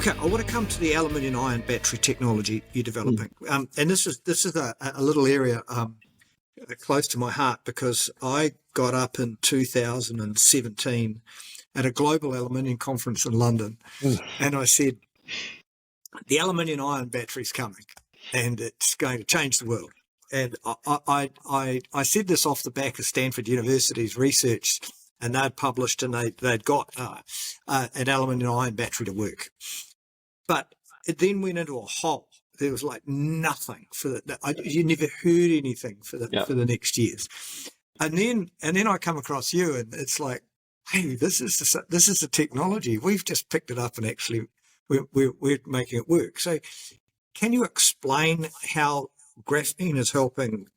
Okay, I want to come to the aluminium ion battery technology you're developing, and this is a little area close to my heart, because I got up in 2017 at a global aluminium conference in London, and I said, the aluminium ion battery's coming, and it's going to change the world. And I said this off the back of Stanford University's research, and they'd published, and they'd got an aluminium ion battery to work. But it then went into a hole. There was like nothing for that. You never heard anything for the next years. And then I come across you, and it's like, hey, this is the technology. We've just picked it up, and actually we're making it work. So can you explain how graphene is helping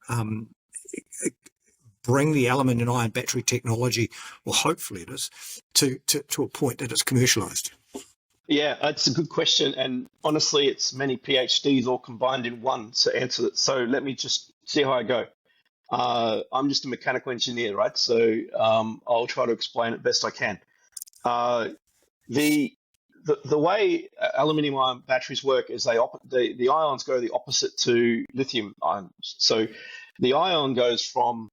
bring the aluminium ion battery technology, well, hopefully it is, to a point that it's commercialized? Yeah, it's a good question. And honestly, it's many PhDs all combined in one to answer it. So let me just see how I go. I'm just a mechanical engineer, right? So I'll try to explain it best I can. The way aluminium ion batteries work is the ions go the opposite to lithium ions. So the ion goes from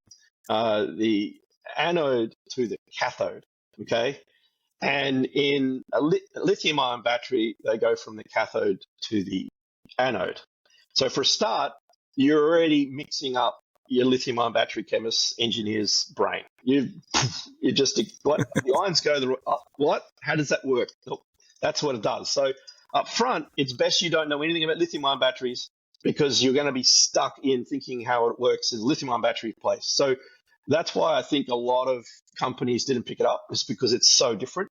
the anode to the cathode, okay? And in a lithium-ion battery, they go from the cathode to the anode. So for a start, you're already mixing up your lithium-ion battery chemist engineer's brain. You just, what? The ions go what? How does that work? Look, that's what it does. So up front, it's best you don't know anything about lithium-ion batteries, because you're going to be stuck in thinking how it works in lithium-ion battery place. So that's why I think a lot of companies didn't pick it up, is because it's so different.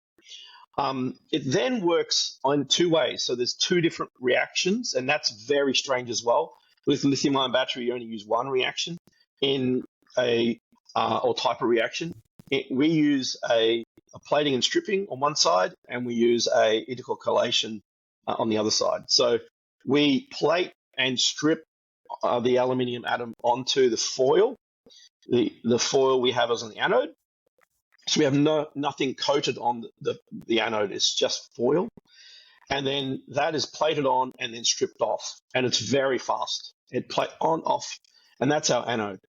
It then works in two ways. So there's two different reactions, and that's very strange as well. With lithium-ion battery, you only use one reaction in or type of reaction. We use a plating and stripping on one side, and we use a intercalation on the other side. So we plate and strip the aluminium atom onto the foil. The foil we have is on the anode. So we have nothing coated on the anode. It's just foil. And then that is plated on and then stripped off. And it's very fast. It plate on, off. And that's our anode.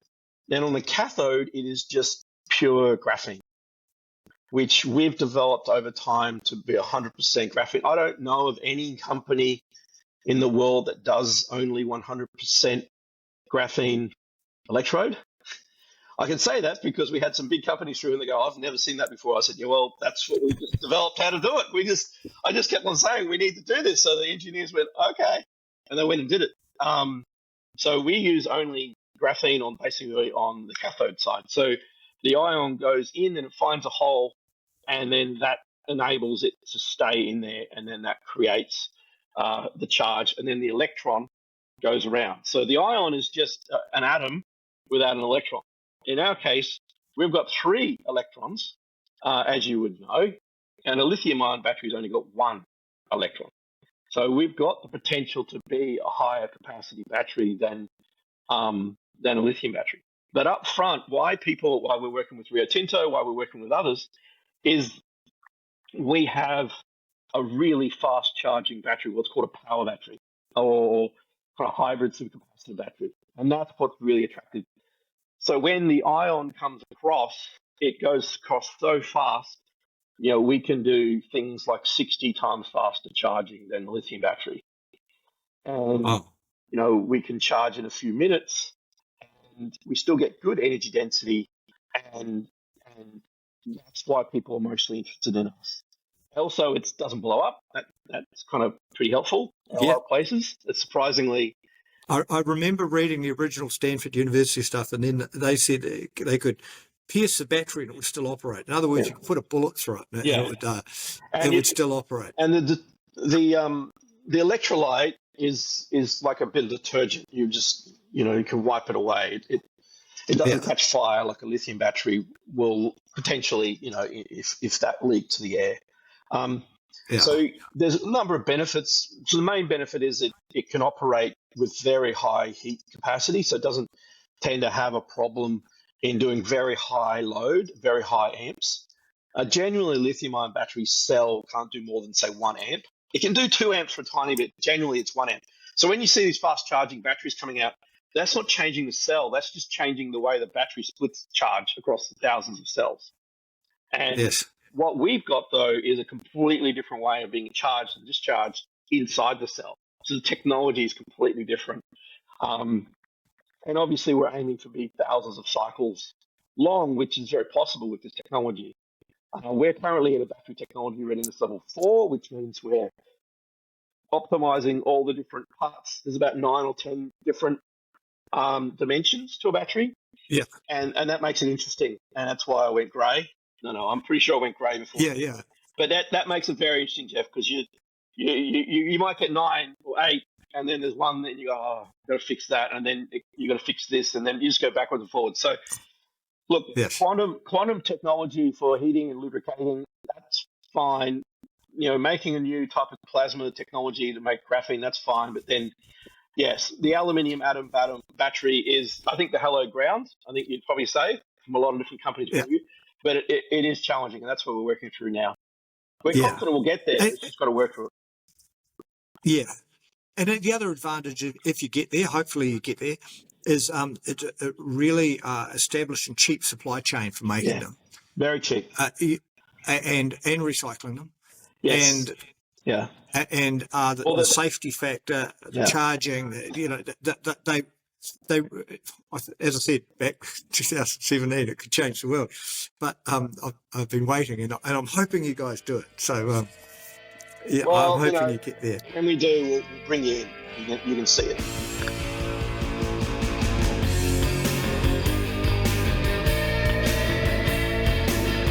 Then on the cathode, it is just pure graphene, which we've developed over time to be 100% graphene. I don't know of any company in the world that does only 100% graphene electrode. I can say that because we had some big companies through, and they go, I've never seen that before. I said, yeah, well, that's what we just developed how to do it. I just kept on saying, we need to do this. So the engineers went, okay. And they went and did it. So we use only graphene basically on the cathode side. So the ion goes in and it finds a hole, and then that enables it to stay in there. And then that creates the charge. And then the electron goes around. So the ion is just an atom without an electron. In our case, we've got 3 electrons, as you would know, and a lithium-ion battery's only got 1 electron. So we've got the potential to be a higher capacity battery than a lithium battery. But up front, why we're working with Rio Tinto, why we're working with others, is we have a really fast charging battery, what's called a power battery, or kind of hybrid supercapacitor battery. And that's what's really attractive. So when the ion comes across, it goes across so fast, we can do things like 60 times faster charging than the lithium battery. And, we can charge in a few minutes, and we still get good energy density, and that's why people are mostly interested in us. Also, it doesn't blow up. That's kind of pretty helpful in a lot of places. It's surprisingly... I remember reading the original Stanford University stuff, and then they said they could pierce the battery and it would still operate. In other words, you could put a bullet through it and it would still operate. And the electrolyte is like a bit of detergent. You just, you can wipe it away. It doesn't catch fire like a lithium battery will potentially, if that leaked to the air. So there's a number of benefits. So the main benefit is it can operate with very high heat capacity, so it doesn't tend to have a problem in doing very high load, very high amps. Generally, lithium-ion battery cell can't do more than, say, 1 amp. It can do 2 amps for a tiny bit. Generally, it's 1 amp. So when you see these fast charging batteries coming out, that's not changing the cell. That's just changing the way the battery splits charge across the thousands of cells. And Yes. what we've got, though, is a completely different way of being charged and discharged inside the cell. So the technology is completely different. And obviously, we're aiming to be thousands of cycles long, which is very possible with this technology. We're currently at a battery technology readiness level 4, which means we're optimizing all the different parts. There's about 9 or 10 different dimensions to a battery. Yeah. And that makes it interesting. And that's why I went grey. No, I'm pretty sure I went grey before. Yeah. But that makes it very interesting, Jeff, because you might get 9 or 8, and then there's one that you go, oh, I've got to fix that, and then you got to fix this, and then you just go backwards and forwards. So, look, Yes. quantum technology for heating and lubricating, that's fine. Making a new type of plasma technology to make graphene, that's fine. But then, yes, the aluminium atom battery is, I think, the hallowed ground. I think you'd probably say from a lot of different companies' point of view. But it is challenging, and that's what we're working through now. We're confident we'll get there. It's just got to work through it. Yeah. And the other advantage, if you get there, hopefully you get there, is it's a really established and cheap supply chain for making them. Very cheap. And recycling them. Yes. And the safety factor, the charging, they, as I said, back 2017, it could change the world. But I've been waiting, and I'm hoping you guys do it. So, I'm hoping you get there. When we do, we'll bring you in. You can see it.